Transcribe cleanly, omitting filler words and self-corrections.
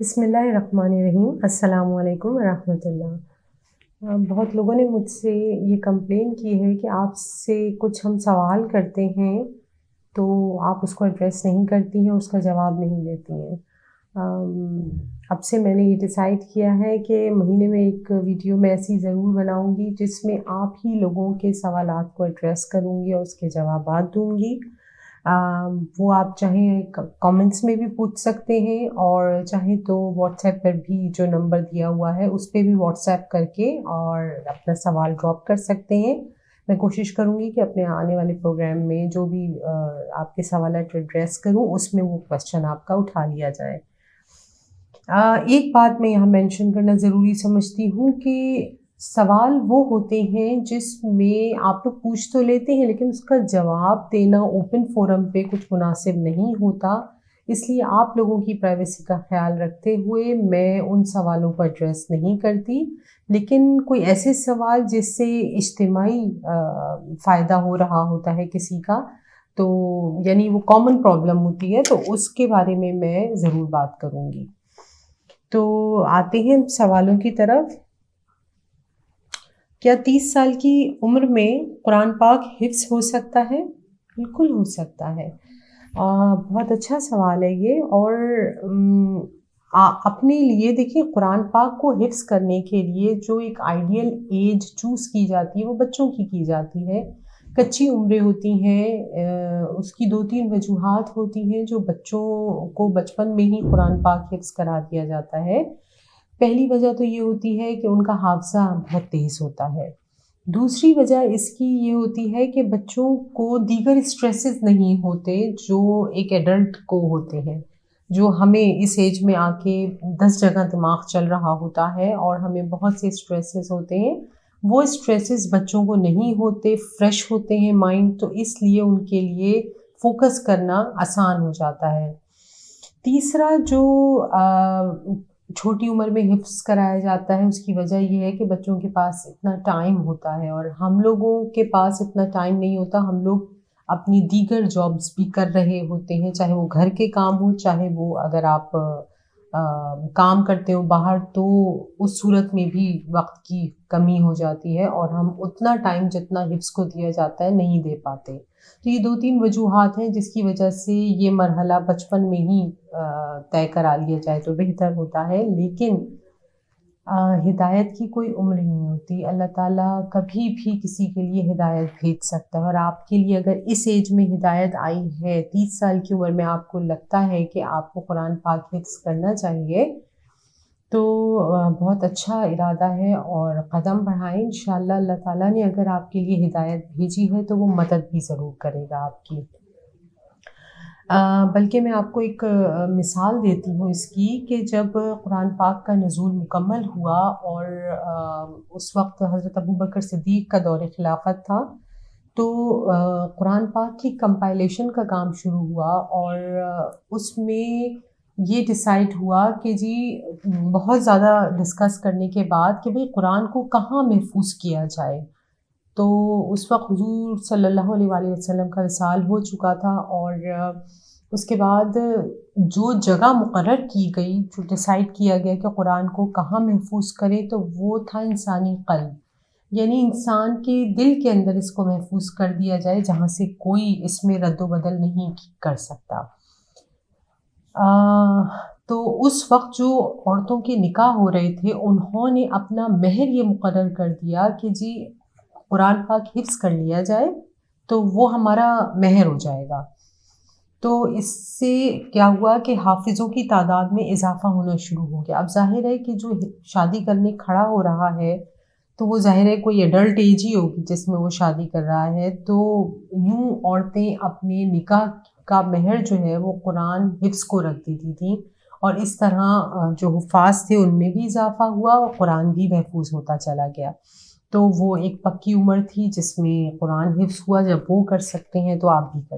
بسم اللہ الرحمن الرحیم. السلام علیکم ورحمۃ اللہ. بہت لوگوں نے مجھ سے یہ کمپلین کی ہے کہ آپ سے کچھ ہم سوال کرتے ہیں تو آپ اس کو ایڈریس نہیں کرتی ہیں، اس کا جواب نہیں دیتی ہیں. اب سے میں نے یہ ڈیسائیڈ کیا ہے کہ مہینے میں ایک ویڈیو میں ایسی ضرور بناؤں گی جس میں آپ ہی لوگوں کے سوالات کو ایڈریس کروں گی اور اس کے جوابات دوں گی. وہ آپ چاہیں کامنٹس میں بھی پوچھ سکتے ہیں اور چاہیں تو واٹس ایپ پر بھی جو نمبر دیا ہوا ہے اس پہ بھی واٹس ایپ کر کے اور اپنا سوال ڈراپ کر سکتے ہیں. میں کوشش کروں گی کہ اپنے آنے والے پروگرام میں جو بھی آپ کے سوالات ایڈریس کروں اس میں وہ کویسچن آپ کا اٹھا لیا جائے. ایک بات میں یہاں مینشن کرنا ضروری سمجھتی ہوں کہ سوال وہ ہوتے ہیں جس میں آپ لوگ پوچھ تو لیتے ہیں لیکن اس کا جواب دینا اوپن فورم پہ کچھ مناسب نہیں ہوتا. اس لیے آپ لوگوں کی پرائیویسی کا خیال رکھتے ہوئے میں ان سوالوں کو ایڈریس نہیں کرتی. لیکن کوئی ایسے سوال جس سے اجتماعی فائدہ ہو رہا ہوتا ہے کسی کا، تو یعنی وہ کامن پرابلم ہوتی ہے، تو اس کے بارے میں ضرور بات کروں گی. تو آتے ہیں سوالوں کی طرف. کیا 30 سال کی عمر میں قرآن پاک حفظ ہو سکتا ہے؟ بالکل ہو سکتا ہے. بہت اچھا سوال ہے یہ. اور اپنے لیے دیکھیں، قرآن پاک کو حفظ کرنے کے لیے جو ایک آئیڈیل ایج چوز کی جاتی ہے وہ بچوں کی جاتی ہے. کچی عمریں ہوتی ہیں، اس کی 2-3 وجوہات ہوتی ہیں جو بچوں کو بچپن میں ہی قرآن پاک حفظ کرا دیا جاتا ہے. پہلی وجہ تو یہ ہوتی ہے کہ ان کا حافظہ بہت تیز ہوتا ہے. دوسری وجہ اس کی یہ ہوتی ہے کہ بچوں کو دیگر اسٹریسز نہیں ہوتے جو ایک ایڈلٹ کو ہوتے ہیں، جو ہمیں اس ایج میں آ کے 10 جگہ دماغ چل رہا ہوتا ہے اور ہمیں بہت سے اسٹریسز ہوتے ہیں. وہ اسٹریسز بچوں کو نہیں ہوتے، فریش ہوتے ہیں مائنڈ، تو اس لیے ان کے لیے فوکس کرنا آسان ہو جاتا ہے. تیسرا جو چھوٹی عمر میں حفظ کرایا جاتا ہے اس کی وجہ یہ ہے کہ بچوں کے پاس اتنا ٹائم ہوتا ہے اور ہم لوگوں کے پاس اتنا ٹائم نہیں ہوتا. ہم لوگ اپنی دیگر جابس بھی کر رہے ہوتے ہیں، چاہے وہ گھر کے کام ہوں، چاہے وہ اگر آپ کام کرتے ہو باہر، تو اس صورت میں بھی وقت کی کمی ہو جاتی ہے اور ہم اتنا ٹائم جتنا حفظ کو دیا جاتا ہے نہیں دے پاتے. تو یہ 2-3 وجوہات ہیں جس کی وجہ سے یہ مرحلہ بچپن میں ہی طے کرا لیا جائے تو بہتر ہوتا ہے. لیکن ہدایت کی کوئی عمر نہیں ہوتی. اللہ تعالیٰ کبھی بھی کسی کے لیے ہدایت بھیج سکتا ہے، اور آپ کے لیے اگر اس ایج میں ہدایت آئی ہے، 30 سال کی عمر میں آپ کو لگتا ہے کہ آپ کو قرآن پاک حفظ کرنا چاہیے، تو بہت اچھا ارادہ ہے اور قدم بڑھائیں. انشاءاللہ اللہ تعالیٰ نے اگر آپ کے لیے ہدایت بھیجی ہے تو وہ مدد بھی ضرور کرے گا آپ کی. بلکہ میں آپ کو ایک مثال دیتی ہوں اس کی کہ جب قرآن پاک کا نزول مکمل ہوا اور اس وقت حضرت ابوبکر صدیق کا دور خلافت تھا، تو قرآن پاک کی کمپائلیشن کا کام شروع ہوا اور اس میں یہ ڈیسائیڈ ہوا کہ جی بہت زیادہ ڈسکس کرنے کے بعد کہ بھئی قرآن کو کہاں محفوظ کیا جائے. تو اس وقت حضور صلی اللہ علیہ وآلہ وسلم کا وصال ہو چکا تھا اور اس کے بعد جو جگہ مقرر کی گئی، جو ڈیسائیڈ کیا گیا کہ قرآن کو کہاں محفوظ کرے، تو وہ تھا انسانی قلب. یعنی انسان کے دل کے اندر اس کو محفوظ کر دیا جائے جہاں سے کوئی اس میں رد و بدل نہیں کر سکتا. تو اس وقت جو عورتوں کے نکاح ہو رہے تھے انہوں نے اپنا مہر یہ مقرر کر دیا کہ جی قرآن پاک حفظ کر لیا جائے تو وہ ہمارا مہر ہو جائے گا. تو اس سے کیا ہوا کہ حافظوں کی تعداد میں اضافہ ہونا شروع ہو گیا. اب ظاہر ہے کہ جو شادی کرنے کھڑا ہو رہا ہے تو وہ ظاہر ہے کوئی ایڈلٹ ایج ہی ہوگی جس میں وہ شادی کر رہا ہے. تو یوں عورتیں اپنے نکاح کا مہر جو ہے وہ قرآن حفظ کو رکھ دیتی تھیں اور اس طرح جو حفاظ تھے ان میں بھی اضافہ ہوا اور قرآن بھی محفوظ ہوتا چلا گیا. تو وہ ایک پکی عمر تھی جس میں قرآن حفظ ہوا. جب وہ کر سکتے ہیں تو آپ بھی کر سکتے ہیں.